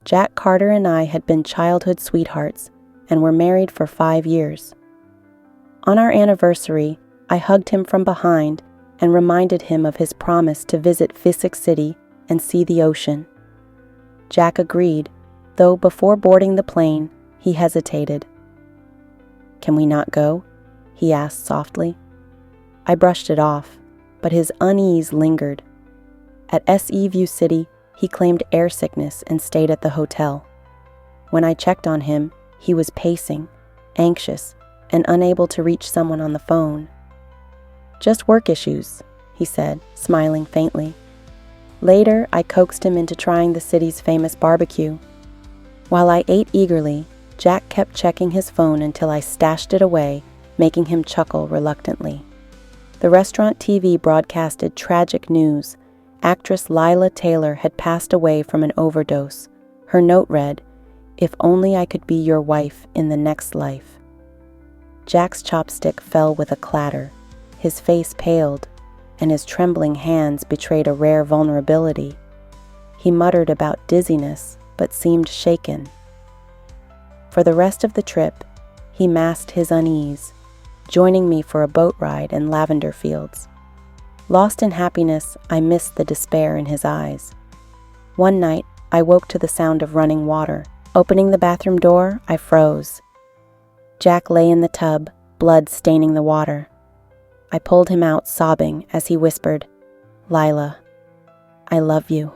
Jack Carter and I had been childhood sweethearts and were married for 5 years. On our anniversary, I hugged him from behind and reminded him of his promise to visit Physic City and see the ocean. Jack agreed, though before boarding the plane, he hesitated. "Can we not go?" he asked softly. I brushed it off, but his unease lingered. At SE View City, he claimed air sickness and stayed at the hotel. When I checked on him, he was pacing, anxious, and unable to reach someone on the phone. "Just work issues," he said, smiling faintly. Later, I coaxed him into trying the city's famous barbecue. While I ate eagerly, Jack kept checking his phone until I stashed it away, making him chuckle reluctantly. The restaurant TV broadcasted tragic news. Actress Lyla Taylor had passed away from an overdose. Her note read, "If only I could be your wife in the next life." Jack's chopstick fell with a clatter. His face paled, and his trembling hands betrayed a rare vulnerability. He muttered about dizziness, but seemed shaken. For the rest of the trip, he masked his unease, joining me for a boat ride in lavender fields. Lost in happiness, I missed the despair in his eyes. One night, I woke to the sound of running water. Opening the bathroom door, I froze. Jack lay in the tub, blood staining the water. I pulled him out, sobbing, as he whispered, "Lyla, I love you."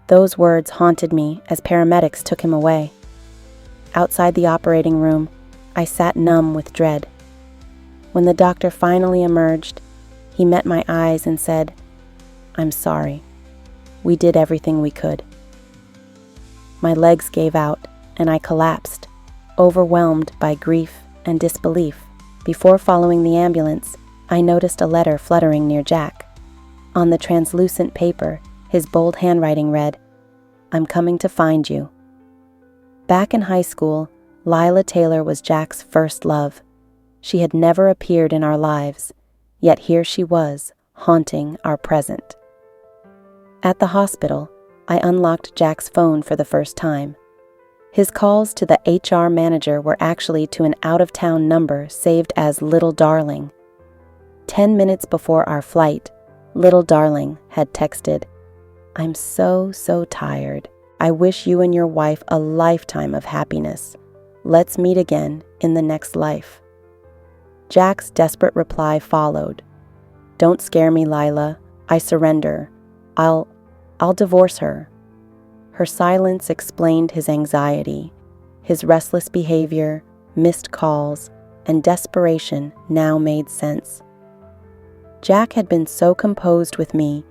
Those words haunted me as paramedics took him away. Outside the operating room, I sat numb with dread. When the doctor finally emerged, he met my eyes and said, "I'm sorry. We did everything we could." My legs gave out, and I collapsed, overwhelmed by grief and disbelief. Before following the ambulance, I noticed a letter fluttering near Jack. On the translucent paper, his bold handwriting read, "I'm coming to find you." Back in high school, Lyla Taylor was Jack's first love. She had never appeared in our lives, yet here she was, haunting our present. At the hospital, I unlocked Jack's phone for the first time. His calls to the HR manager were actually to an out-of-town number saved as Little Darling. 10 minutes before our flight, Little Darling had texted, "I'm so tired. I wish you and your wife a lifetime of happiness. Let's meet again in the next life." Jack's desperate reply followed. "Don't scare me, Lyla. I surrender. I'll divorce her." Her silence explained his anxiety. His restless behavior, missed calls, and desperation now made sense. Jack had been so composed with me,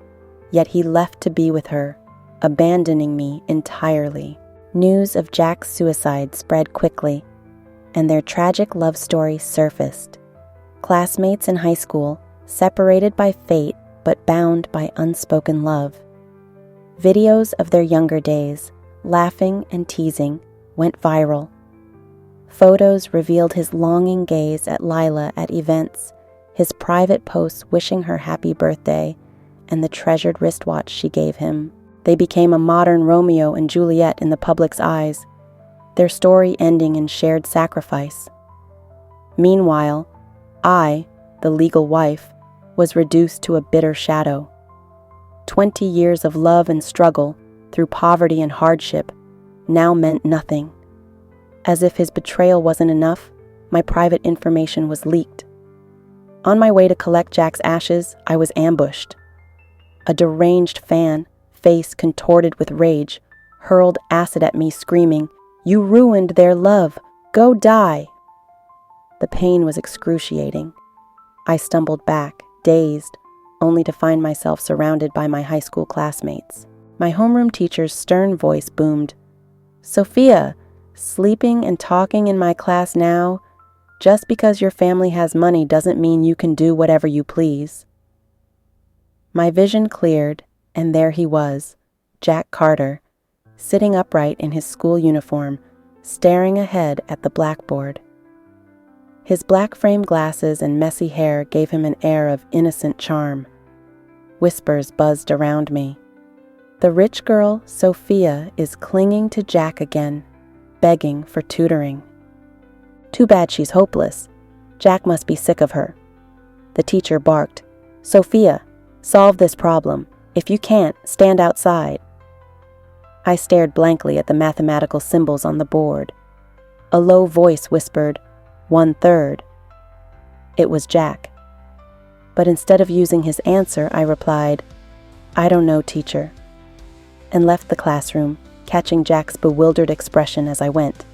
yet he left to be with her, abandoning me entirely. News of Jack's suicide spread quickly, and their tragic love story surfaced. Classmates in high school, separated by fate but bound by unspoken love. Videos of their younger days, laughing and teasing, went viral. Photos revealed his longing gaze at Lyla at events, his private posts wishing her happy birthday, and the treasured wristwatch she gave him. They became a modern Romeo and Juliet in the public's eyes, their story ending in shared sacrifice. Meanwhile, I, the legal wife, was reduced to a bitter shadow. 20 years of love and struggle, through poverty and hardship, now meant nothing. As if his betrayal wasn't enough, my private information was leaked. On my way to collect Jack's ashes, I was ambushed. A deranged fan, face contorted with rage, hurled acid at me, screaming, "You ruined their love! Go die!" The pain was excruciating. I stumbled back, dazed, only to find myself surrounded by my high school classmates. My homeroom teacher's stern voice boomed, "Sophia, sleeping and talking in my class now? Just because your family has money doesn't mean you can do whatever you please." My vision cleared, and there he was, Jack Carter, sitting upright in his school uniform, staring ahead at the blackboard. His black frame glasses and messy hair gave him an air of innocent charm. Whispers buzzed around me. The rich girl, Sophia, is clinging to Jack again, begging for tutoring. Too bad she's hopeless. Jack must be sick of her. The teacher barked, "Sophia, solve this problem. If you can't, stand outside." I stared blankly at the mathematical symbols on the board. A low voice whispered, 1/3. It was Jack. But instead of using his answer, I replied, "I don't know, teacher," and left the classroom, catching Jack's bewildered expression as I went.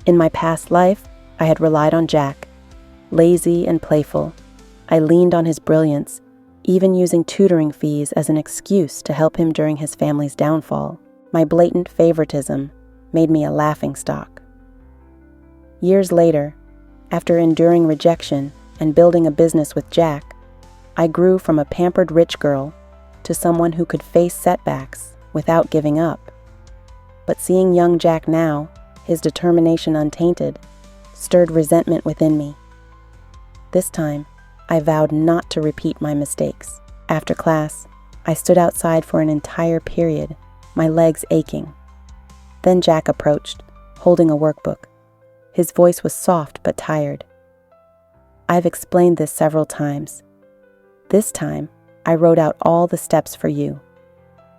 In my past life, I had relied on Jack. Lazy and playful, I leaned on his brilliance, even using tutoring fees as an excuse to help him during his family's downfall. My blatant favoritism made me a laughingstock. Years later, after enduring rejection and building a business with Jack, I grew from a pampered rich girl to someone who could face setbacks without giving up. But seeing young Jack now, his determination untainted, stirred resentment within me. This time, I vowed not to repeat my mistakes. After class, I stood outside for an entire period, my legs aching. Then Jack approached, holding a workbook. His voice was soft but tired. "I've explained this several times. This time, I wrote out all the steps for you."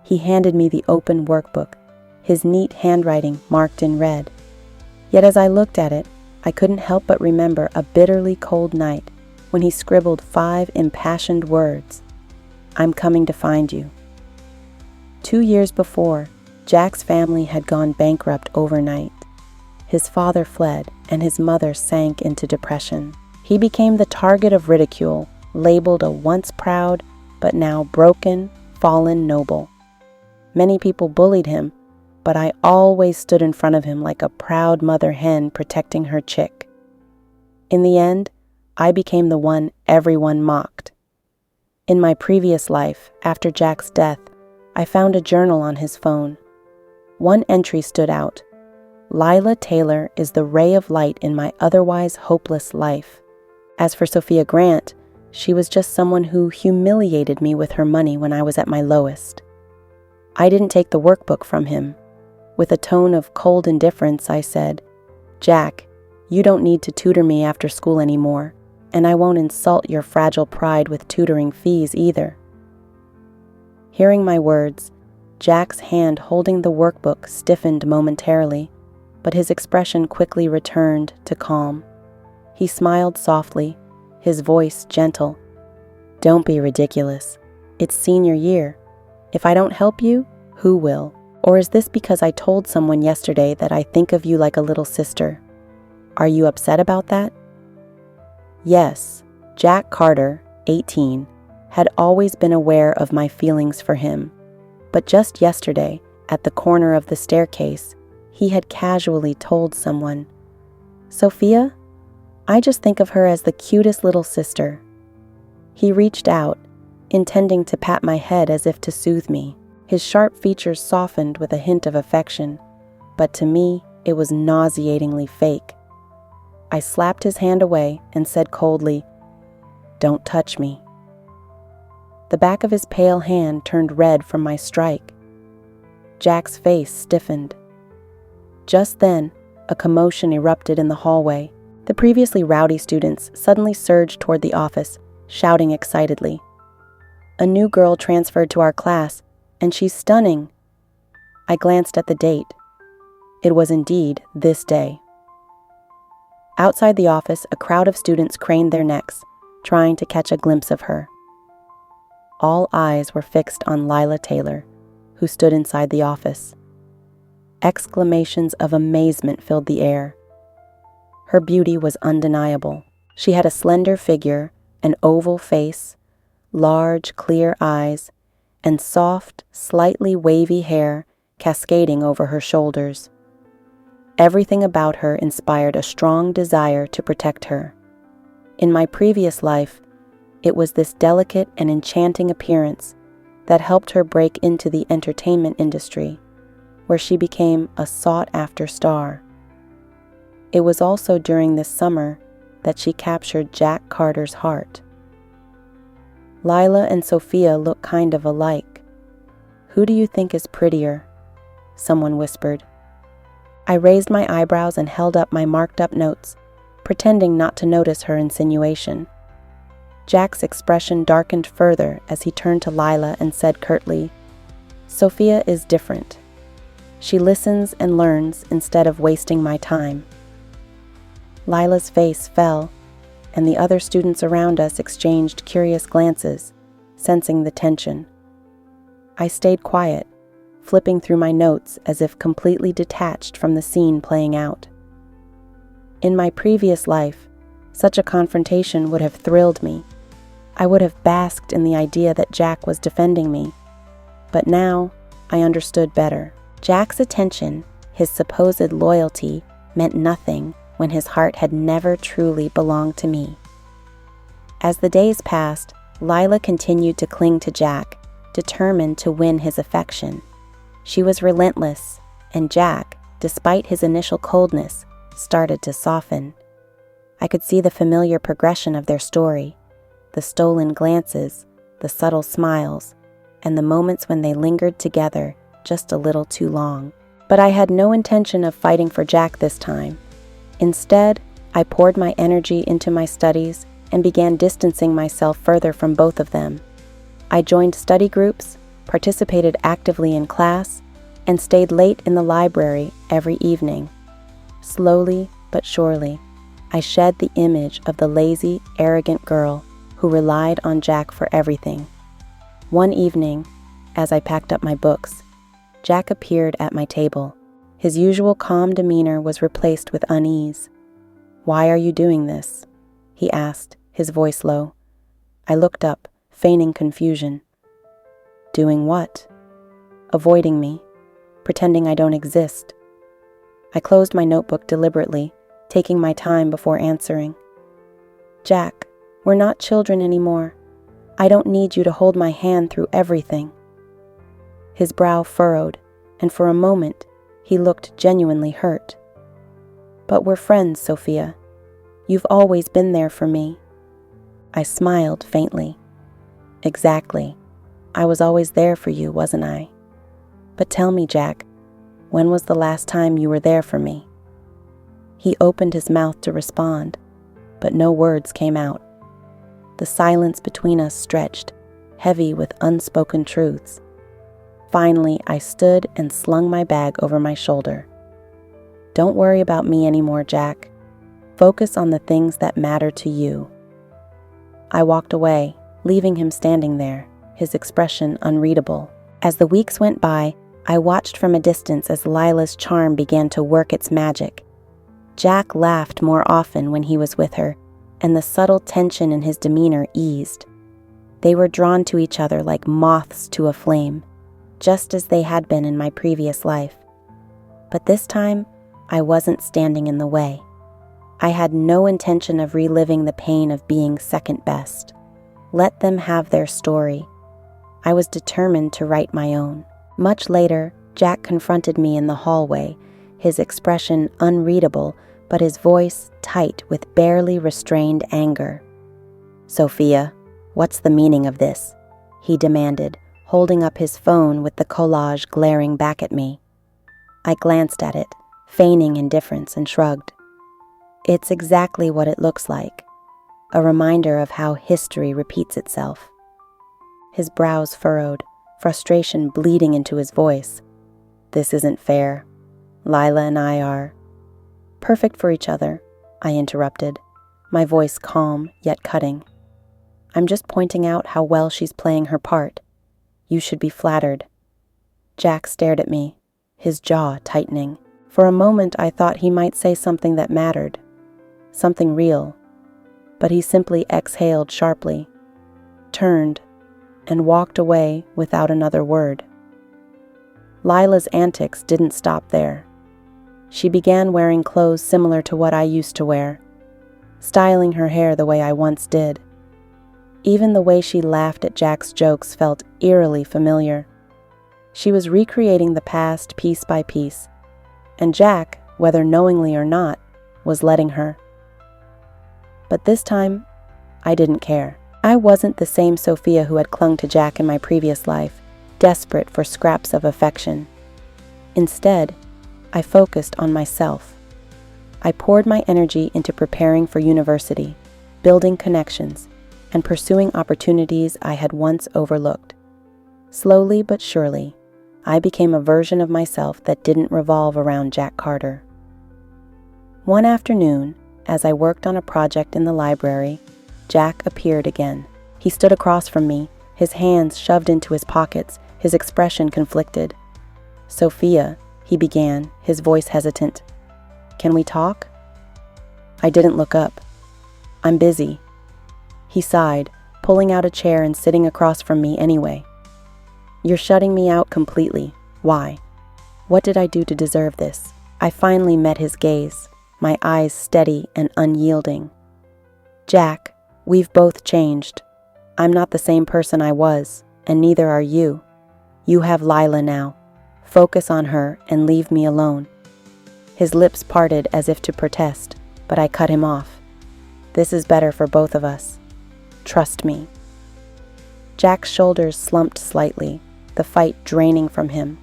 He handed me the open workbook, his neat handwriting marked in red. Yet as I looked at it, I couldn't help but remember a bitterly cold night when he scribbled 5 impassioned words. "I'm coming to find you." 2 years before, Jack's family had gone bankrupt overnight. His father fled, and his mother sank into depression. He became the target of ridicule, labeled a once proud, but now broken, fallen noble. Many people bullied him, but I always stood in front of him like a proud mother hen protecting her chick. In the end, I became the one everyone mocked. In my previous life, after Jack's death, I found a journal on his phone. One entry stood out. "Lyla Taylor is the ray of light in my otherwise hopeless life." As for Sophia Grant, she was just someone who humiliated me with her money when I was at my lowest. I didn't take the workbook from him. With a tone of cold indifference, I said, "Jack, you don't need to tutor me after school anymore, and I won't insult your fragile pride with tutoring fees either." Hearing my words, Jack's hand holding the workbook stiffened momentarily, but his expression quickly returned to calm. He smiled softly, his voice gentle. "Don't be ridiculous. It's senior year. If I don't help you, who will? Or is this because I told someone yesterday that I think of you like a little sister? Are you upset about that?" Yes, Jack Carter, 18, had always been aware of my feelings for him, but just yesterday, at the corner of the staircase, he had casually told someone, "Sophia, I just think of her as the cutest little sister." He reached out, intending to pat my head as if to soothe me. His sharp features softened with a hint of affection, but to me, it was nauseatingly fake. I slapped his hand away and said coldly, "Don't touch me." The back of his pale hand turned red from my strike. Jack's face stiffened. Just then, a commotion erupted in the hallway. The previously rowdy students suddenly surged toward the office, shouting excitedly. "A new girl transferred to our class, and she's stunning." I glanced at the date. It was indeed this day. Outside the office, a crowd of students craned their necks, trying to catch a glimpse of her. All eyes were fixed on Lyla Taylor, who stood inside the office. Exclamations of amazement filled the air. Her beauty was undeniable. She had a slender figure, an oval face, large, clear eyes, and soft, slightly wavy hair cascading over her shoulders. Everything about her inspired a strong desire to protect her. In my previous life, it was this delicate and enchanting appearance that helped her break into the entertainment industry, where she became a sought-after star. It was also during this summer that she captured Jack Carter's heart. Lyla and Sophia look kind of alike. "Who do you think is prettier?" someone whispered. I raised my eyebrows and held up my marked-up notes, pretending not to notice her insinuation. Jack's expression darkened further as he turned to Lyla and said curtly, "Sophia is different. She listens and learns instead of wasting my time." Lyla's face fell, and the other students around us exchanged curious glances, sensing the tension. I stayed quiet, flipping through my notes as if completely detached from the scene playing out. In my previous life, such a confrontation would have thrilled me. I would have basked in the idea that Jack was defending me. But now, I understood better. Jack's attention, his supposed loyalty, meant nothing when his heart had never truly belonged to me. As the days passed, Lyla continued to cling to Jack, determined to win his affection. She was relentless, and Jack, despite his initial coldness, started to soften. I could see the familiar progression of their story, the stolen glances, the subtle smiles, and the moments when they lingered together just a little too long. But I had no intention of fighting for Jack this time. Instead, I poured my energy into my studies and began distancing myself further from both of them. I joined study groups, participated actively in class, and stayed late in the library every evening. Slowly but surely, I shed the image of the lazy, arrogant girl who relied on Jack for everything. One evening, as I packed up my books, Jack appeared at my table. His usual calm demeanor was replaced with unease. "Why are you doing this?" he asked, his voice low. I looked up, feigning confusion. "Doing what?" "Avoiding me, pretending I don't exist." I closed my notebook deliberately, taking my time before answering. "Jack, we're not children anymore. I don't need you to hold my hand through everything." His brow furrowed, and for a moment, he looked genuinely hurt. "But we're friends, Sophia. You've always been there for me." I smiled faintly. "Exactly. I was always there for you, wasn't I? But tell me, Jack, when was the last time you were there for me?" He opened his mouth to respond, but no words came out. The silence between us stretched, heavy with unspoken truths. Finally, I stood and slung my bag over my shoulder. "Don't worry about me anymore, Jack. Focus on the things that matter to you." I walked away, leaving him standing there, his expression unreadable. As the weeks went by, I watched from a distance as Lyla's charm began to work its magic. Jack laughed more often when he was with her, and the subtle tension in his demeanor eased. They were drawn to each other like moths to a flame, just as they had been in my previous life. But this time, I wasn't standing in the way. I had no intention of reliving the pain of being second best. Let them have their story. I was determined to write my own. Much later, Jack confronted me in the hallway, his expression unreadable, but his voice tight with barely restrained anger. "Sophia, what's the meaning of this?" he demanded, holding up his phone with the collage glaring back at me. I glanced at it, feigning indifference, and shrugged. "It's exactly what it looks like, a reminder of how history repeats itself." His brows furrowed, frustration bleeding into his voice. "This isn't fair. Lyla and I are perfect for each other," I interrupted, my voice calm yet cutting. "I'm just pointing out how well she's playing her part. You should be flattered." Jack stared at me, his jaw tightening. For a moment I thought he might say something that mattered, something real, but he simply exhaled sharply, turned, and walked away without another word. Lyla's antics didn't stop there. She began wearing clothes similar to what I used to wear, styling her hair the way I once did. Even the way she laughed at Jack's jokes felt eerily familiar. She was recreating the past piece by piece, and Jack, whether knowingly or not, was letting her. But this time, I didn't care. I wasn't the same Sophia who had clung to Jack in my previous life, desperate for scraps of affection. Instead, I focused on myself. I poured my energy into preparing for university, building connections, and pursuing opportunities I had once overlooked. Slowly but surely, I became a version of myself that didn't revolve around Jack Carter. One afternoon, as I worked on a project in the library, Jack appeared again. He stood across from me, his hands shoved into his pockets, his expression conflicted. "Sophia," he began, his voice hesitant. "Can we talk?" I didn't look up. "I'm busy." He sighed, pulling out a chair and sitting across from me anyway. "You're shutting me out completely. Why? What did I do to deserve this?" I finally met his gaze, my eyes steady and unyielding. "Jack, we've both changed. I'm not the same person I was, and neither are you. You have Lyla now. Focus on her and leave me alone." His lips parted as if to protest, but I cut him off. "This is better for both of us. Trust me." Jack's shoulders slumped slightly, the fight draining from him.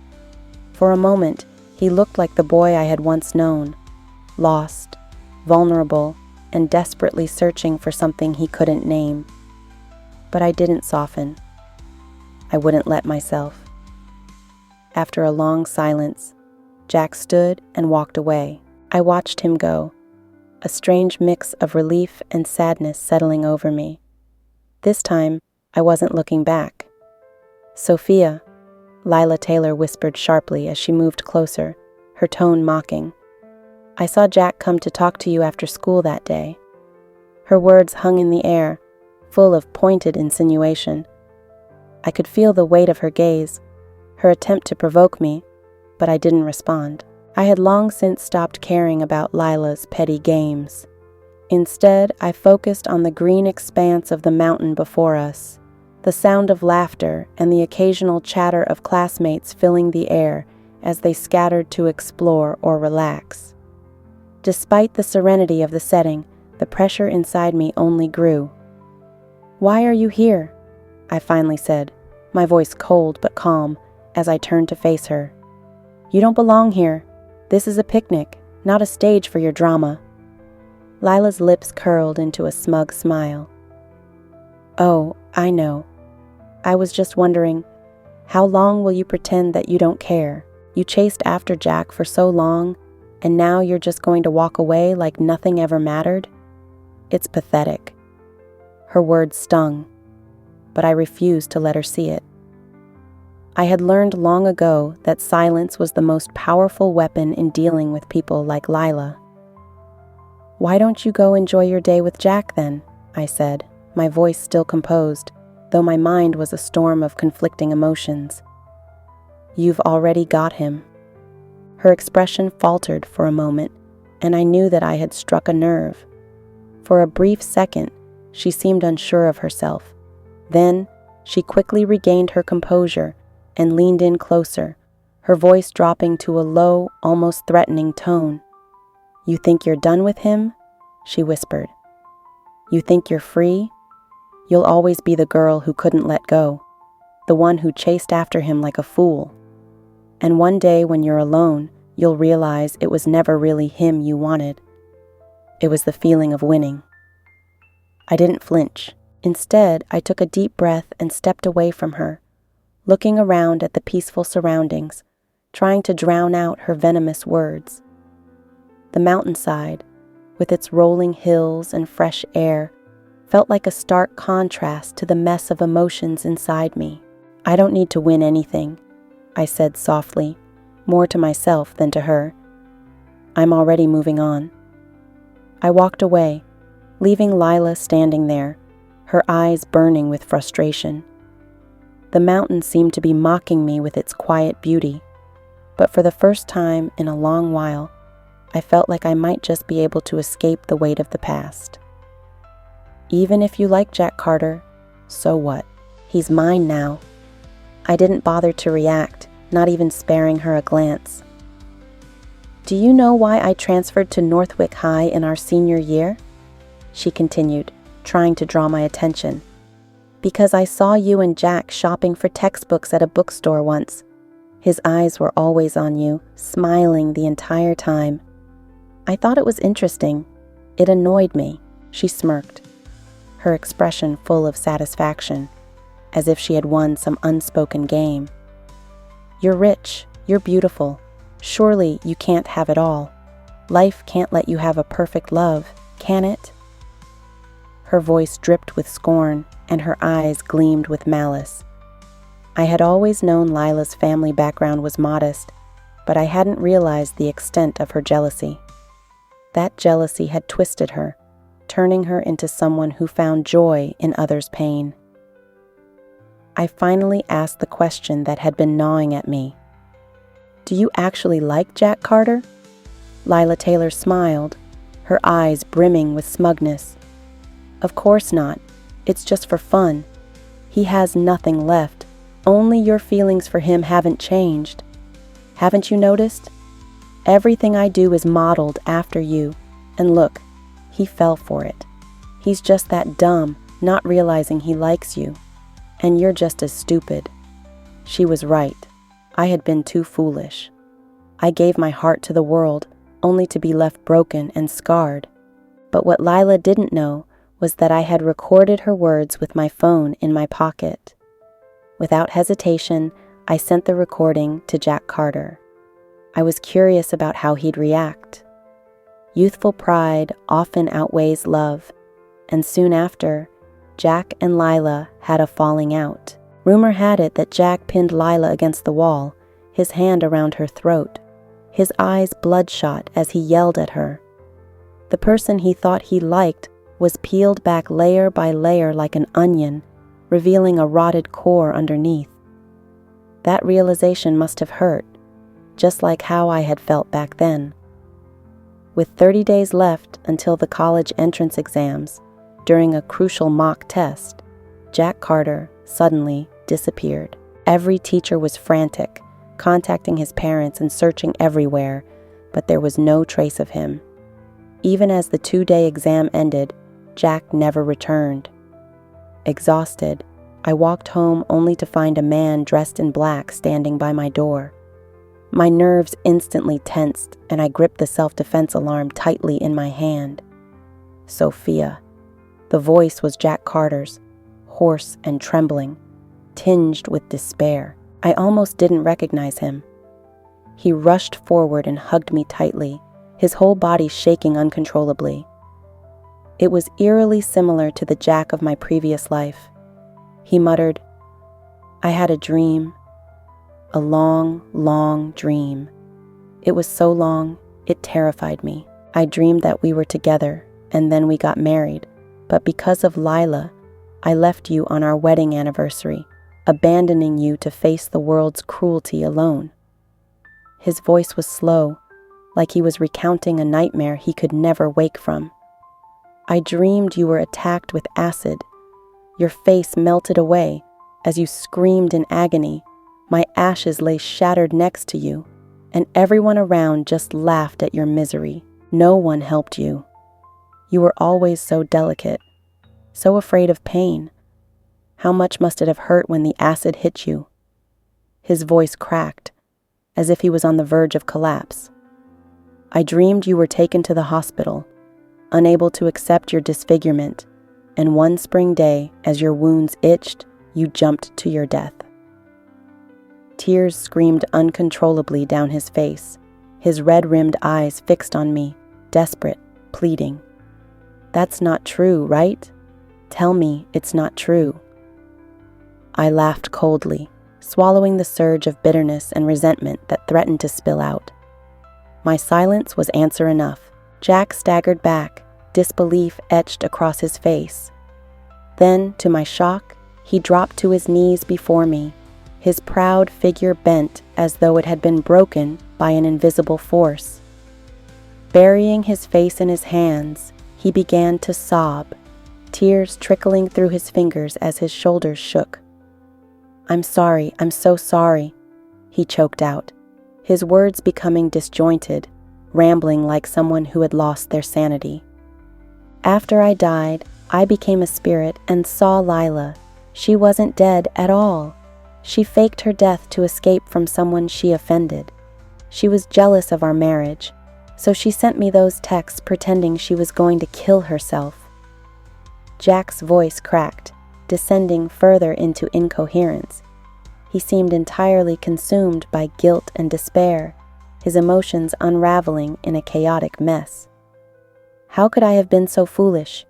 For a moment, he looked like the boy I had once known, lost, vulnerable, and desperately searching for something he couldn't name. But I didn't soften. I wouldn't let myself. After a long silence, Jack stood and walked away. I watched him go, a strange mix of relief and sadness settling over me. This time, I wasn't looking back. "Sophia," Lyla Taylor whispered sharply as she moved closer, her tone mocking. "I saw Jack come to talk to you after school that day." Her words hung in the air, full of pointed insinuation. I could feel the weight of her gaze, her attempt to provoke me, but I didn't respond. I had long since stopped caring about Lyla's petty games. Instead, I focused on the green expanse of the mountain before us, the sound of laughter and the occasional chatter of classmates filling the air as they scattered to explore or relax. Despite the serenity of the setting, the pressure inside me only grew. "Why are you here?" I finally said, my voice cold but calm, as I turned to face her. "You don't belong here. This is a picnic, not a stage for your drama." Lyla's lips curled into a smug smile. "Oh, I know. I was just wondering, how long will you pretend that you don't care? You chased after Jack for so long, and now you're just going to walk away like nothing ever mattered? It's pathetic." Her words stung, but I refused to let her see it. I had learned long ago that silence was the most powerful weapon in dealing with people like Lyla. "Why don't you go enjoy your day with Jack then?" I said, my voice still composed, though my mind was a storm of conflicting emotions. "You've already got him." Her expression faltered for a moment, and I knew that I had struck a nerve. For a brief second, she seemed unsure of herself. Then, she quickly regained her composure and leaned in closer, her voice dropping to a low, almost threatening tone. "You think you're done with him?" she whispered. "You think you're free? You'll always be the girl who couldn't let go, the one who chased after him like a fool. And one day when you're alone, you'll realize it was never really him you wanted. It was the feeling of winning." I didn't flinch. Instead, I took a deep breath and stepped away from her, looking around at the peaceful surroundings, trying to drown out her venomous words. The mountainside, with its rolling hills and fresh air, felt like a stark contrast to the mess of emotions inside me. "I don't need to win anything," I said softly, more to myself than to her. "I'm already moving on." I walked away, leaving Lyla standing there, her eyes burning with frustration. The mountain seemed to be mocking me with its quiet beauty, but for the first time in a long while, I felt like I might just be able to escape the weight of the past. Even if you like Jack Carter, so what? He's mine now. I didn't bother to react, not even sparing her a glance. "Do you know why I transferred to Northwick High in our senior year?" she continued, trying to draw my attention. Because I saw you and Jack shopping for textbooks at a bookstore once. His eyes were always on you, smiling the entire time. I thought it was interesting. It annoyed me. She smirked, her expression full of satisfaction, as if she had won some unspoken game. You're rich. You're beautiful. Surely you can't have it all. Life can't let you have a perfect love, can it? Her voice dripped with scorn, and her eyes gleamed with malice. I had always known Lyla's family background was modest, but I hadn't realized the extent of her jealousy. That jealousy had twisted her, turning her into someone who found joy in others' pain. I finally asked the question that had been gnawing at me. Do you actually like Jack Carter? Lyla Taylor smiled, her eyes brimming with smugness. Of course not. It's just for fun. He has nothing left. Only your feelings for him haven't changed. Haven't you noticed? Everything I do is modeled after you. And look, he fell for it. He's just that dumb, not realizing he likes you. And you're just as stupid. She was right. I had been too foolish. I gave my heart to the world, only to be left broken and scarred. But what Lyla didn't know was that I had recorded her words with my phone in my pocket. Without hesitation, I sent the recording to Jack Carter. I was curious about how he'd react. Youthful pride often outweighs love, and soon after, Jack and Lyla had a falling out. Rumor had it that Jack pinned Lyla against the wall, his hand around her throat, his eyes bloodshot as he yelled at her. The person he thought he liked was peeled back layer by layer like an onion, revealing a rotted core underneath. That realization must have hurt, just like how I had felt back then. With 30 days left until the college entrance exams, during a crucial mock test, Jack Carter suddenly disappeared. Every teacher was frantic, contacting his parents and searching everywhere, but there was no trace of him. Even as the 2-day exam ended, Jack never returned. Exhausted, I walked home only to find a man dressed in black standing by my door. My nerves instantly tensed, and I gripped the self-defense alarm tightly in my hand. Sophia. The voice was Jack Carter's, hoarse and trembling, tinged with despair. I almost didn't recognize him. He rushed forward and hugged me tightly, his whole body shaking uncontrollably. It was eerily similar to the Jack of my previous life. He muttered, "I had a dream. A long, long dream. It was so long, it terrified me. I dreamed that we were together, and then we got married. But because of Lyla, I left you on our wedding anniversary, abandoning you to face the world's cruelty alone." His voice was slow, like he was recounting a nightmare he could never wake from. "I dreamed you were attacked with acid. Your face melted away as you screamed in agony. My ashes lay shattered next to you, and everyone around just laughed at your misery. No one helped you. You were always so delicate, so afraid of pain. How much must it have hurt when the acid hit you?" His voice cracked, as if he was on the verge of collapse. "I dreamed you were taken to the hospital, unable to accept your disfigurement, and one spring day, as your wounds itched, you jumped to your death." Tears screamed uncontrollably down his face, his red-rimmed eyes fixed on me, desperate, pleading. "That's not true, right? Tell me it's not true." I laughed coldly, swallowing the surge of bitterness and resentment that threatened to spill out. My silence was answer enough. Jack staggered back, disbelief etched across his face. Then, to my shock, he dropped to his knees before me, his proud figure bent as though it had been broken by an invisible force. Burying his face in his hands, he began to sob, tears trickling through his fingers as his shoulders shook. I'm so sorry," he choked out, his words becoming disjointed, rambling like someone who had lost their sanity. "After I died, I became a spirit and saw Lyla, She wasn't dead at all. She faked her death to escape from someone she offended. She was jealous of our marriage, so she sent me those texts pretending she was going to kill herself. Jack's voice cracked, descending further into incoherence. He seemed entirely consumed by guilt and despair, his emotions unraveling in a chaotic mess. How could I have been so foolish?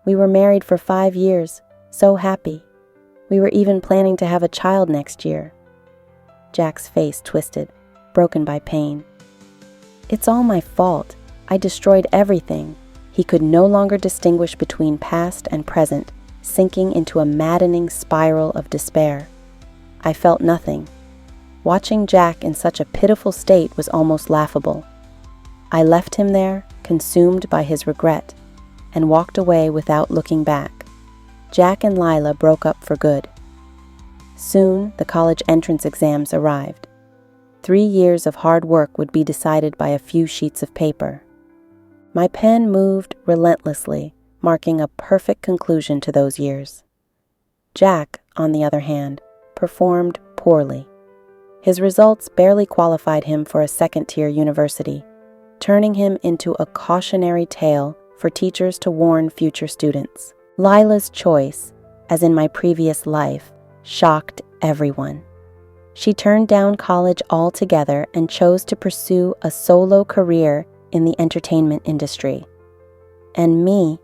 We were married for 5 years, so happy. We were even planning to have a child next year. Jack's face twisted, broken by pain. It's all my fault. I destroyed everything. He could no longer distinguish between past and present, sinking into a maddening spiral of despair. I felt nothing. Watching Jack in such a pitiful state was almost laughable. I left him there, consumed by his regret, and walked away without looking back. Jack and Lyla broke up for good. Soon, the college entrance exams arrived. 3 years of hard work would be decided by a few sheets of paper. My pen moved relentlessly, marking a perfect conclusion to those years. Jack, on the other hand, performed poorly. His results barely qualified him for a second-tier university, turning him into a cautionary tale for teachers to warn future students. Lyla's choice, as in my previous life, shocked everyone. She turned down college altogether and chose to pursue a solo career in the entertainment industry. And me,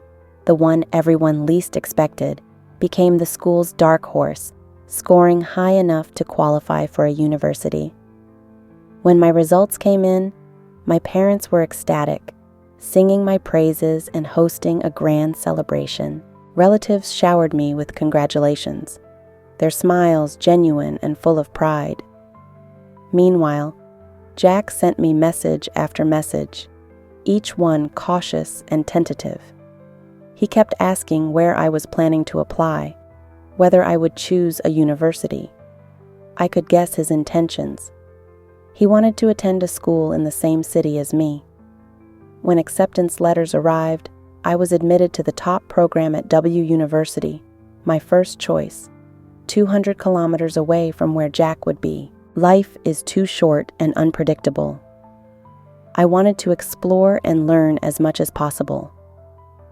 the one everyone least expected, became the school's dark horse, scoring high enough to qualify for a university. When my results came in, my parents were ecstatic, singing my praises and hosting a grand celebration. Relatives showered me with congratulations, their smiles genuine and full of pride. Meanwhile, Jack sent me message after message, each one cautious and tentative. He kept asking where I was planning to apply, whether I would choose a university. I could guess his intentions. He wanted to attend a school in the same city as me. When acceptance letters arrived, I was admitted to the top program at W University, my first choice, 200 kilometers away from where Jack would be. Life is too short and unpredictable. I wanted to explore and learn as much as possible.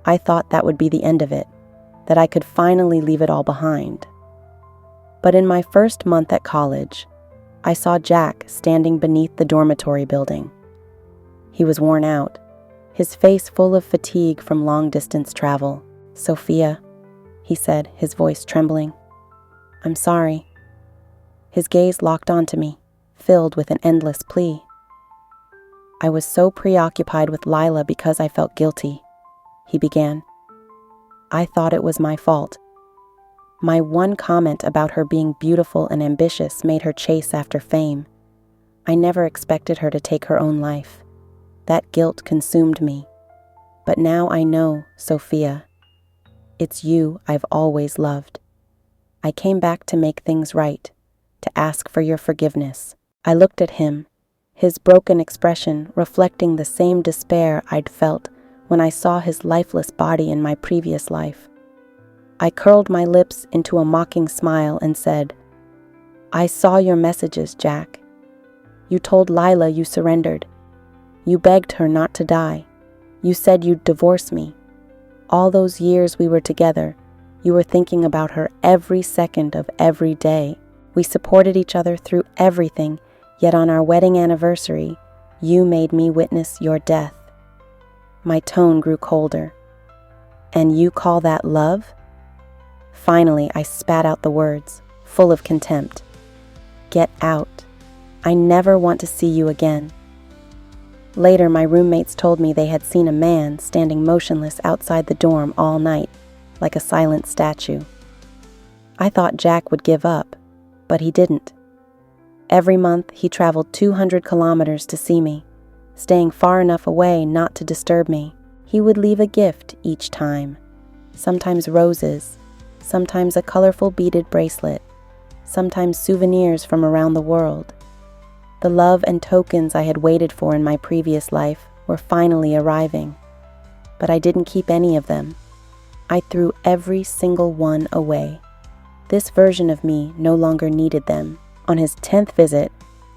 I thought that would be the end of it, that I could finally leave it all behind. But in my first month at college, I saw Jack standing beneath the dormitory building. He was worn out, his face full of fatigue from long-distance travel. "Sophia," he said, his voice trembling. "I'm sorry." His gaze locked onto me, filled with an endless plea. "I was so preoccupied with Lyla because I felt guilty," he began. "I thought it was my fault. My one comment about her being beautiful and ambitious made her chase after fame. I never expected her to take her own life. That guilt consumed me. But now I know, Sophia, it's you I've always loved. I came back to make things right, to ask for your forgiveness." I looked at him, his broken expression reflecting the same despair I'd felt when I saw his lifeless body in my previous life. I curled my lips into a mocking smile and said, "I saw your messages, Jack. You told Lyla you surrendered. You begged her not to die. You said you'd divorce me. All those years we were together, you were thinking about her every second of every day. We supported each other through everything, yet on our wedding anniversary, you made me witness your death." My tone grew colder. "And you call that love?" Finally, I spat out the words, full of contempt. "Get out. I never want to see you again." Later, my roommates told me they had seen a man standing motionless outside the dorm all night, like a silent statue. I thought Jack would give up, but he didn't. Every month, he traveled 200 kilometers to see me, staying far enough away not to disturb me. He would leave a gift each time, sometimes roses, sometimes a colorful beaded bracelet, sometimes souvenirs from around the world. The love and tokens I had waited for in my previous life were finally arriving, but I didn't keep any of them. I threw every single one away. this version of me no longer needed them. On his 10th visit,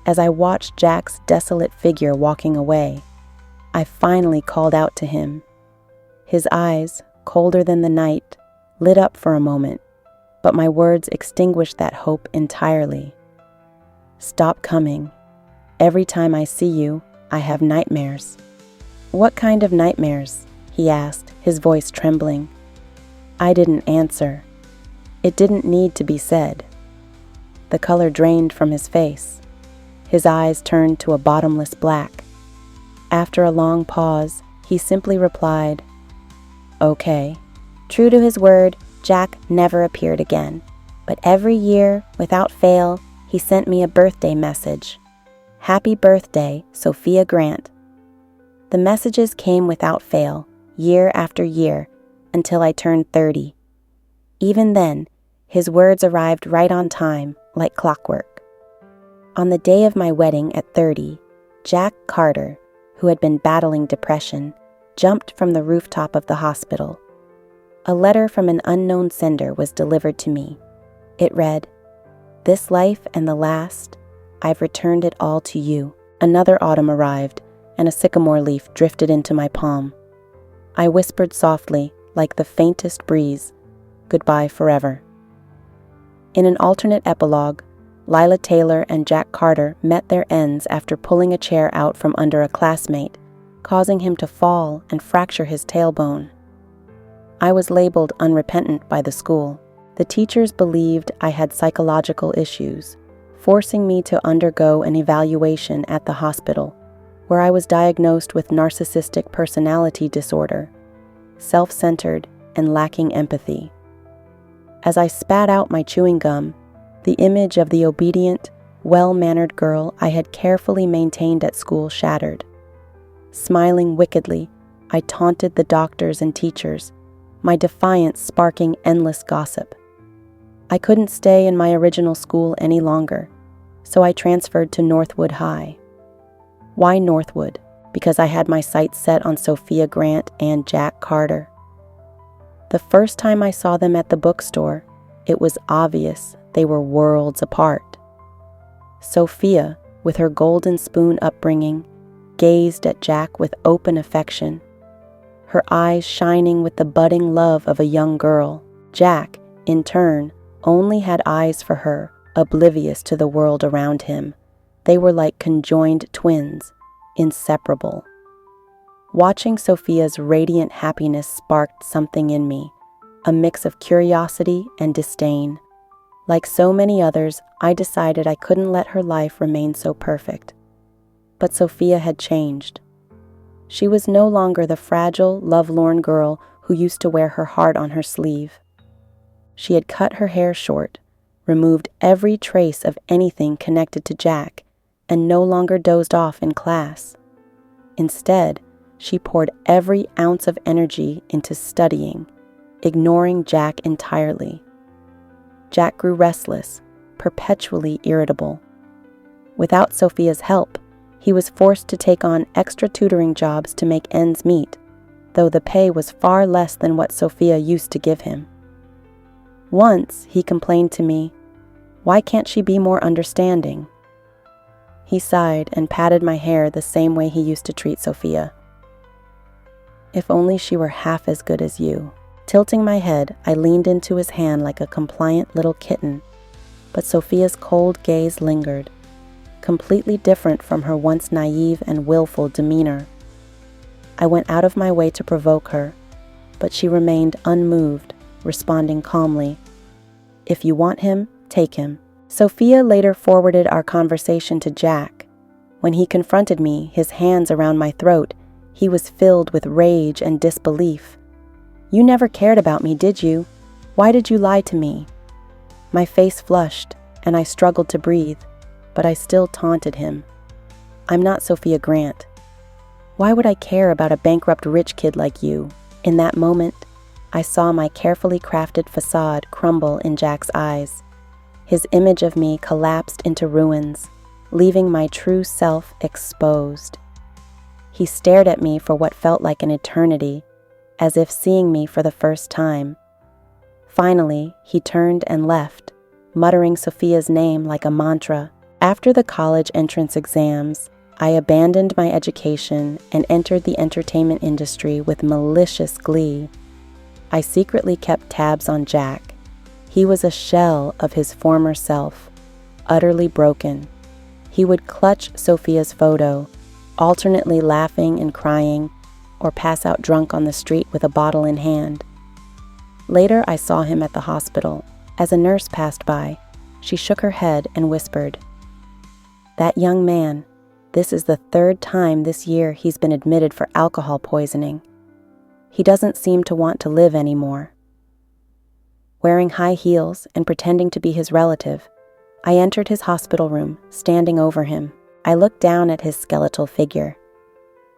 as I watched Jack's desolate figure walking away, I finally called out to him. His eyes, colder than the night, lit up for a moment, but my words extinguished that hope entirely. Stop coming. Every time I see you, I have nightmares. What kind of nightmares? He asked, his voice trembling. I didn't answer. It didn't need to be said. The color drained from his face. His eyes turned to a bottomless black. After a long pause, he simply replied, "Okay." True to his word, Jack never appeared again. But every year, without fail, he sent me a birthday message. "Happy birthday, Sophia Grant." The messages came without fail, year after year, until I turned 30. Even then, his words arrived right on time, like clockwork. On the day of my wedding at 30, Jack Carter, who had been battling depression, jumped from the rooftop of the hospital. A letter from an unknown sender was delivered to me. It read, "This life and the last, I've returned it all to you." Another autumn arrived, and a sycamore leaf drifted into my palm. I whispered softly, like the faintest breeze, "Goodbye forever." In an alternate epilogue, Lyla Taylor and Jack Carter met their ends after pulling a chair out from under a classmate, causing him to fall and fracture his tailbone. I was labeled unrepentant by the school. The teachers believed I had psychological issues, forcing me to undergo an evaluation at the hospital, where I was diagnosed with narcissistic personality disorder, self-centered and lacking empathy. As I spat out my chewing gum, the image of the obedient, well-mannered girl I had carefully maintained at school shattered. Smiling wickedly, I taunted the doctors and teachers, my defiance sparking endless gossip. I couldn't stay in my original school any longer, so I transferred to Northwood High. Why Northwood? Because I had my sights set on Sophia Grant and Jack Carter. The first time I saw them at the bookstore, it was obvious they were worlds apart. Sophia, with her golden spoon upbringing, gazed at Jack with open affection, her eyes shining with the budding love of a young girl. Jack, in turn, only had eyes for her, oblivious to the world around him. They were like conjoined twins, inseparable. Watching Sophia's radiant happiness sparked something in me, a mix of curiosity and disdain. Like so many others, I decided I couldn't let her life remain so perfect. But Sophia had changed. She was no longer the fragile, lovelorn girl who used to wear her heart on her sleeve. She had cut her hair short, removed every trace of anything connected to Jack, and no longer dozed off in class. Instead, she poured every ounce of energy into studying, ignoring Jack entirely. Jack grew restless, perpetually irritable. Without Sophia's help, he was forced to take on extra tutoring jobs to make ends meet, though the pay was far less than what Sophia used to give him. Once, he complained to me, "Why can't she be more understanding?" He sighed and patted my hair the same way he used to treat Sophia. "If only she were half as good as you." Tilting my head, I leaned into his hand like a compliant little kitten, but Sophia's cold gaze lingered, completely different from her once naive and willful demeanor. I went out of my way to provoke her, but she remained unmoved, responding calmly, "If you want him, take him." Sophia later forwarded our conversation to Jack. When he confronted me, his hands around my throat, he was filled with rage and disbelief. "You never cared about me, did you? Why did you lie to me?" My face flushed, and I struggled to breathe, but I still taunted him. "I'm not Sophia Grant. Why would I care about a bankrupt rich kid like you?" In that moment, I saw my carefully crafted facade crumble in Jack's eyes. His image of me collapsed into ruins, leaving my true self exposed. He stared at me for what felt like an eternity, as if seeing me for the first time. Finally, he turned and left, muttering Sophia's name like a mantra. After the college entrance exams, I abandoned my education and entered the entertainment industry with malicious glee. I secretly kept tabs on Jack. He was a shell of his former self, utterly broken. He would clutch Sophia's photo, alternately laughing and crying, or pass out drunk on the street with a bottle in hand. Later, I saw him at the hospital. As a nurse passed by, she shook her head and whispered, "That young man, this is the 3rd time this year he's been admitted for alcohol poisoning. He doesn't seem to want to live anymore." Wearing high heels and pretending to be his relative, I entered his hospital room, standing over him. I looked down at his skeletal figure.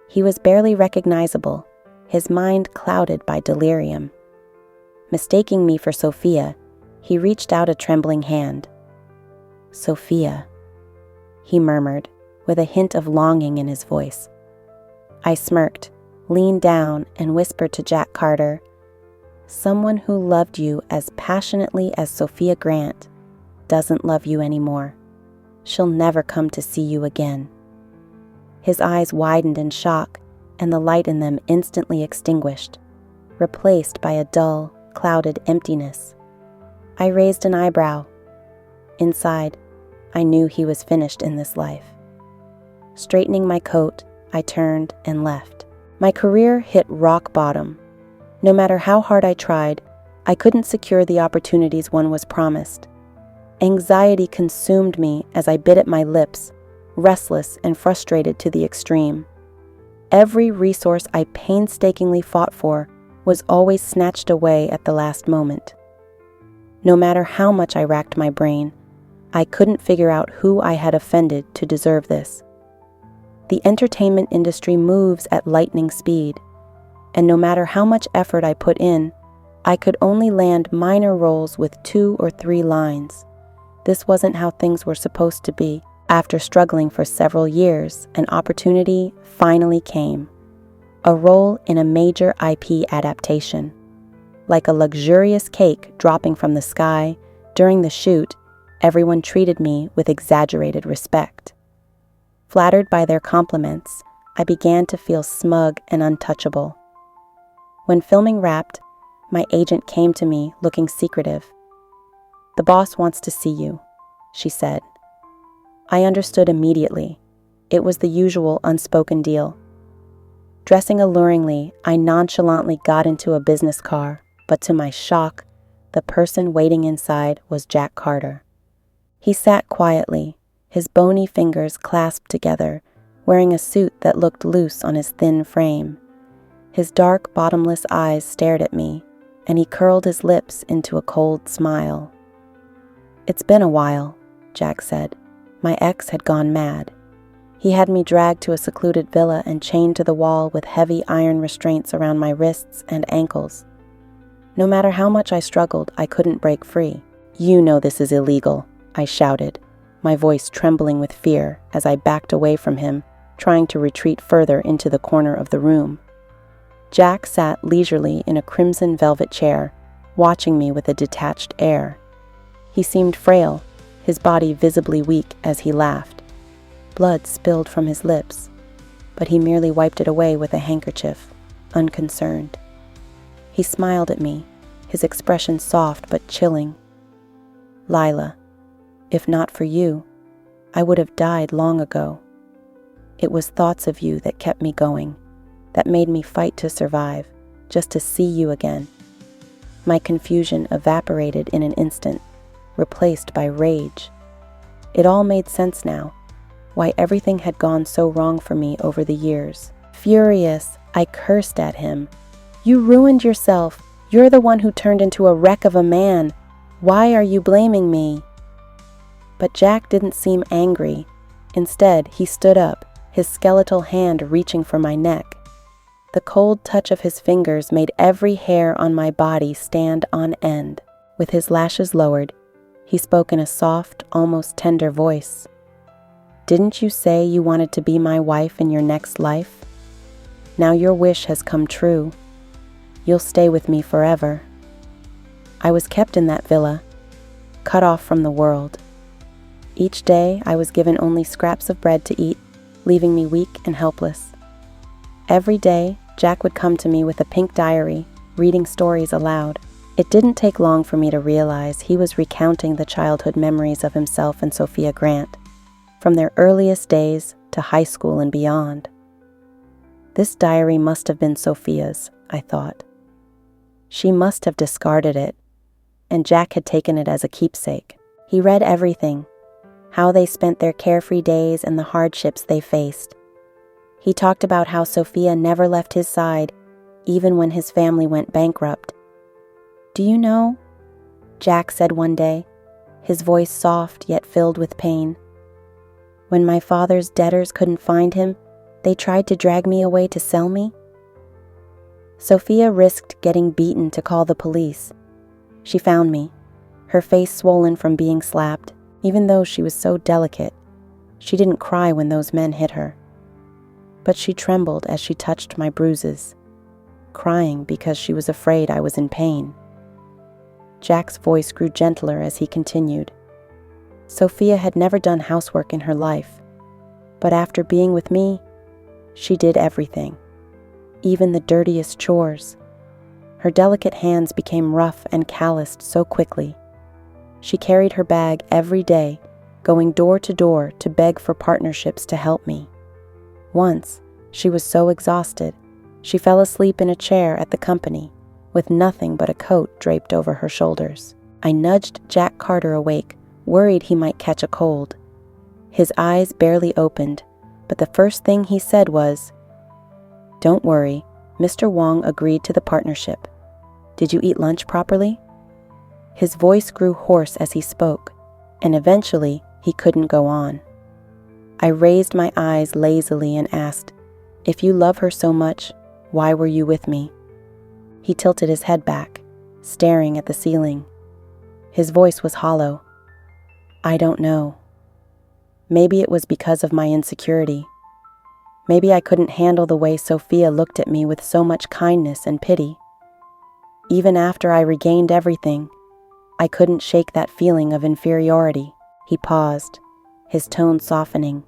He was barely recognizable, his mind clouded by delirium. Mistaking me for Sophia, he reached out a trembling hand. "Sophia," he murmured, with a hint of longing in his voice. I smirked, leaned down, and whispered to Jack Carter, "Someone who loved you as passionately as Sophia Grant doesn't love you anymore. She'll never come to see you again." His eyes widened in shock, and the light in them instantly extinguished, replaced by a dull, clouded emptiness. I raised an eyebrow. Inside, I knew he was finished in this life. Straightening my coat, I turned and left. My career hit rock bottom. No matter how hard I tried, I couldn't secure the opportunities one was promised. Anxiety consumed me as I bit at my lips, restless and frustrated to the extreme. Every resource I painstakingly fought for was always snatched away at the last moment. No matter how much I racked my brain, I couldn't figure out who I had offended to deserve this. The entertainment industry moves at lightning speed, and no matter how much effort I put in, I could only land minor roles with 2 or 3 lines. This wasn't how things were supposed to be. After struggling for several years, an opportunity finally came. A role in a major IP adaptation. Like a luxurious cake dropping from the sky, during the shoot, everyone treated me with exaggerated respect. Flattered by their compliments, I began to feel smug and untouchable. When filming wrapped, my agent came to me looking secretive. "The boss wants to see you," she said. I understood immediately. It was the usual unspoken deal. Dressing alluringly, I nonchalantly got into a business car, but to my shock, the person waiting inside was Jack Carter. He sat quietly, his bony fingers clasped together, wearing a suit that looked loose on his thin frame. His dark, bottomless eyes stared at me, and he curled his lips into a cold smile. "It's been a while," Jack said. My ex had gone mad. He had me dragged to a secluded villa and chained to the wall with heavy iron restraints around my wrists and ankles. No matter how much I struggled, I couldn't break free. "You know this is illegal," I shouted, my voice trembling with fear as I backed away from him, trying to retreat further into the corner of the room. Jack sat leisurely in a crimson velvet chair, watching me with a detached air. He seemed frail, his body visibly weak as he laughed. Blood spilled from his lips, but he merely wiped it away with a handkerchief, unconcerned. He smiled at me, his expression soft but chilling. "Lyla, if not for you, I would have died long ago. It was thoughts of you that kept me going, that made me fight to survive, just to see you again." My confusion evaporated in an instant, replaced by rage. It all made sense now, why everything had gone so wrong for me over the years. Furious, I cursed at him. "You ruined yourself. You're the one who turned into a wreck of a man. Why are you blaming me?" But Jack didn't seem angry. Instead, he stood up, his skeletal hand reaching for my neck. The cold touch of his fingers made every hair on my body stand on end. With his lashes lowered, he spoke in a soft, almost tender voice. "Didn't you say you wanted to be my wife in your next life? Now your wish has come true. You'll stay with me forever." I was kept in that villa, cut off from the world. Each day I was given only scraps of bread to eat, leaving me weak and helpless. Every day, Jack would come to me with a pink diary, reading stories aloud. It didn't take long for me to realize he was recounting the childhood memories of himself and Sophia Grant, from their earliest days to high school and beyond. This diary must have been Sophia's, I thought. She must have discarded it, and Jack had taken it as a keepsake. He read everything, how they spent their carefree days and the hardships they faced. He talked about how Sophia never left his side, even when his family went bankrupt. "Do you know?" Jack said one day, his voice soft yet filled with pain. "When my father's debtors couldn't find him, they tried to drag me away to sell me." Sophia risked getting beaten to call the police. She found me, her face swollen from being slapped. Even though she was so delicate, she didn't cry when those men hit her. But she trembled as she touched my bruises, crying because she was afraid I was in pain. Jack's voice grew gentler as he continued. Sophia had never done housework in her life, but after being with me, she did everything, even the dirtiest chores. Her delicate hands became rough and calloused so quickly. She carried her bag every day, going door to door to beg for partnerships to help me. Once, she was so exhausted, she fell asleep in a chair at the company, with nothing but a coat draped over her shoulders. I nudged Jack Carter awake, worried he might catch a cold. His eyes barely opened, but the first thing he said was, "Don't worry, Mr. Wong agreed to the partnership. Did you eat lunch properly?" His voice grew hoarse as he spoke, and eventually he couldn't go on. I raised my eyes lazily and asked, "If you love her so much, why were you with me?" He tilted his head back, staring at the ceiling. His voice was hollow. "I don't know. Maybe it was because of my insecurity. Maybe I couldn't handle the way Sophia looked at me with so much kindness and pity. Even after I regained everything, I couldn't shake that feeling of inferiority." He paused, his tone softening.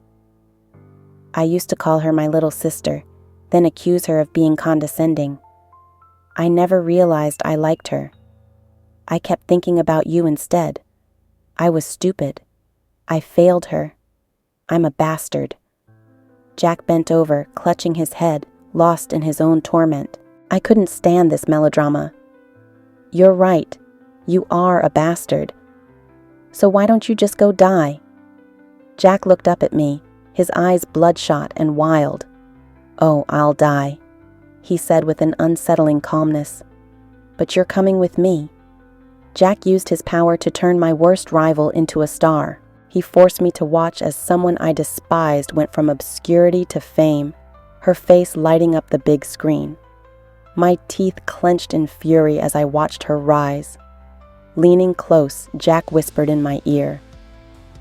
"I used to call her my little sister, then accuse her of being condescending. I never realized I liked her. I kept thinking about you instead. I was stupid. I failed her. I'm a bastard." Jack bent over, clutching his head, lost in his own torment. I couldn't stand this melodrama. "You're right. You are a bastard. So why don't you just go die?" Jack looked up at me, his eyes bloodshot and wild. "Oh, I'll die," he said with an unsettling calmness. "But you're coming with me." Jack used his power to turn my worst rival into a star. He forced me to watch as someone I despised went from obscurity to fame, her face lighting up the big screen. My teeth clenched in fury as I watched her rise. Leaning close, Jack whispered in my ear,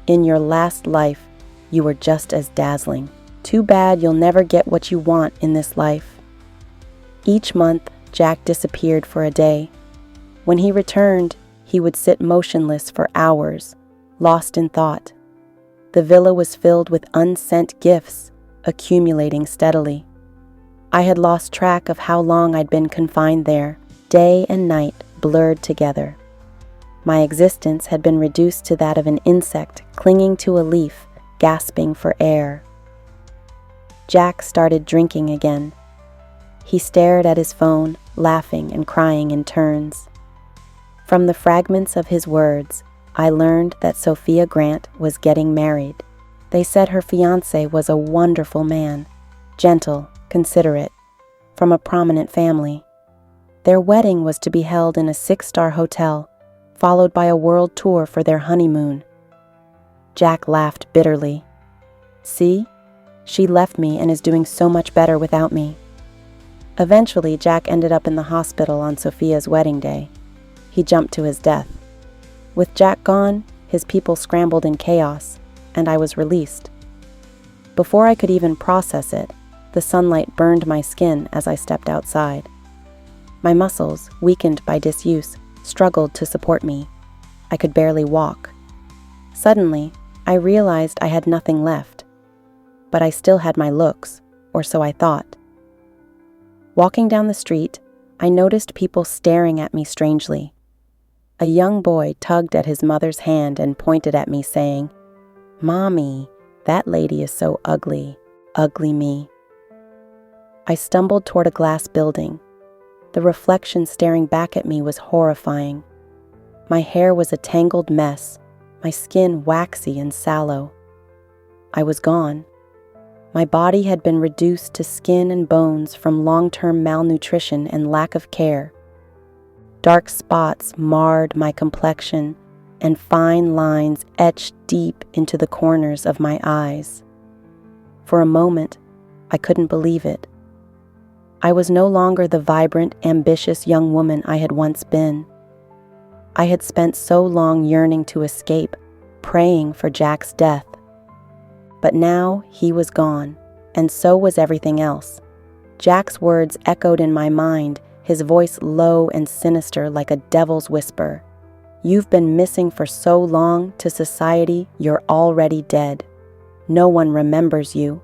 "In your last life, you were just as dazzling. Too bad you'll never get what you want in this life." Each month, Jack disappeared for a day. When he returned, he would sit motionless for hours, lost in thought. The villa was filled with unsent gifts, accumulating steadily. I had lost track of how long I'd been confined there. Day and night blurred together. My existence had been reduced to that of an insect clinging to a leaf, gasping for air. Jack started drinking again. He stared at his phone, laughing and crying in turns. From the fragments of his words, I learned that Sophia Grant was getting married. They said her fiancé was a wonderful man, gentle, considerate, from a prominent family. Their wedding was to be held in a 6-star hotel, followed by a world tour for their honeymoon. Jack laughed bitterly. "See? She left me and is doing so much better without me." Eventually, Jack ended up in the hospital on Sophia's wedding day. He jumped to his death. With Jack gone, his people scrambled in chaos, and I was released. Before I could even process it, the sunlight burned my skin as I stepped outside. My muscles, weakened by disuse, struggled to support me. I could barely walk. Suddenly, I realized I had nothing left. But I still had my looks, or so I thought. Walking down the street, I noticed people staring at me strangely. A young boy tugged at his mother's hand and pointed at me, saying, "Mommy, that lady is so ugly, ugly me." I stumbled toward a glass building. The reflection staring back at me was horrifying. My hair was a tangled mess, my skin waxy and sallow. I was gone. My body had been reduced to skin and bones from long-term malnutrition and lack of care. Dark spots marred my complexion, and fine lines etched deep into the corners of my eyes. For a moment, I couldn't believe it. I was no longer the vibrant, ambitious young woman I had once been. I had spent so long yearning to escape, praying for Jack's death. But now he was gone, and so was everything else. Jack's words echoed in my mind, his voice low and sinister like a devil's whisper. "You've been missing for so long, to society, you're already dead. No one remembers you."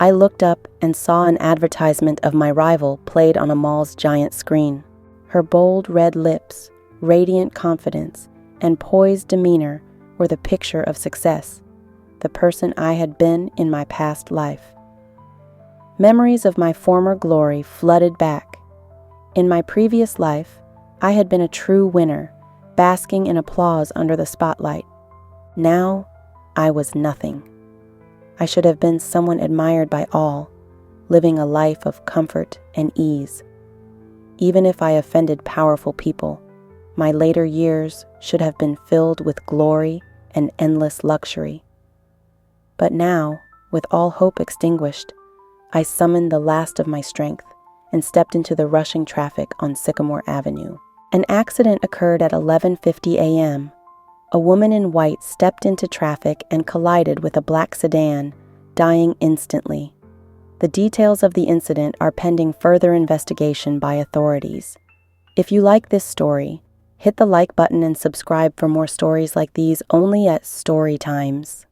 I looked up and saw an advertisement of my rival played on a mall's giant screen. Her bold red lips, radiant confidence, and poised demeanor were the picture of success, the person I had been in my past life. Memories of my former glory flooded back. In my previous life, I had been a true winner, basking in applause under the spotlight. Now, I was nothing. I should have been someone admired by all, living a life of comfort and ease. Even if I offended powerful people, my later years should have been filled with glory and endless luxury. But now, with all hope extinguished, I summoned the last of my strength and stepped into the rushing traffic on Sycamore Avenue. An accident occurred at 11:50 a.m. A woman in white stepped into traffic and collided with a black sedan, dying instantly. The details of the incident are pending further investigation by authorities. If you like this story, hit the like button and subscribe for more stories like these only at StoryTimes.